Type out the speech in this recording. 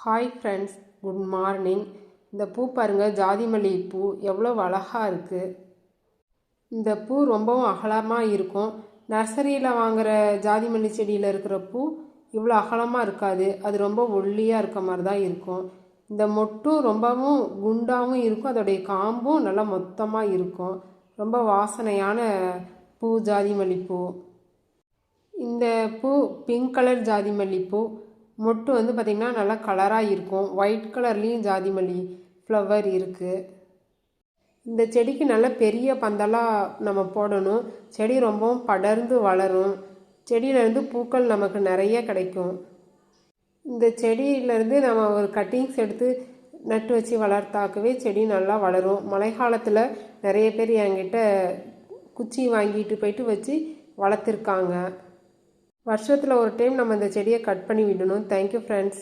Hi friends, good morning. இந்த பூ பாருங்கள், ஜாதி மல்லி பூ எவ்வளோ அழகாக இருக்குது. இந்த பூ ரொம்பவும் அகலமாக இருக்கும். நர்சரியில் வாங்குகிற ஜாதி மல்லி செடியில் இருக்கிற பூ இவ்வளோ அகலமாக இருக்காது. அது ரொம்ப ஒல்லியாக இருக்க மாதிரி தான் இருக்கும். இந்த மொட்டும் ரொம்பவும் குண்டாகவும் இருக்கும். அதோடைய காம்பும் நல்லா மொத்தமாக இருக்கும். ரொம்ப வாசனையான பூ ஜாதி மல்லிப்பூ. இந்த பூ பிங்க் கலர் ஜாதி மல்லிப்பூ. மொட்டு வந்து பார்த்திங்கன்னா நல்லா கலராக இருக்கும். ஒயிட் கலர்லேயும் ஜாதி மல்லி ஃப்ளவர் இருக்குது. இந்த செடிக்கு நல்ல பெரிய பந்தலாக நம்ம போடணும். செடி ரொம்பவும் படர்ந்து வளரும். செடியிலேருந்து பூக்கள் நமக்கு நிறைய கிடைக்கும். இந்த செடியிலேருந்து நம்ம ஒரு கட்டிங்ஸ் எடுத்து நட்டு வச்சு வளர்த்தாக்கவே செடி நல்லா வளரும். மழை காலத்தில் நிறைய பேர் என்கிட்ட குச்சி வாங்கிட்டு போயிட்டு வச்சு வளர்த்துருக்காங்க. வருஷத்தில் ஒரு டைம் நம்ம இந்த செடியை கட் பண்ணி விடணும். Thank you friends.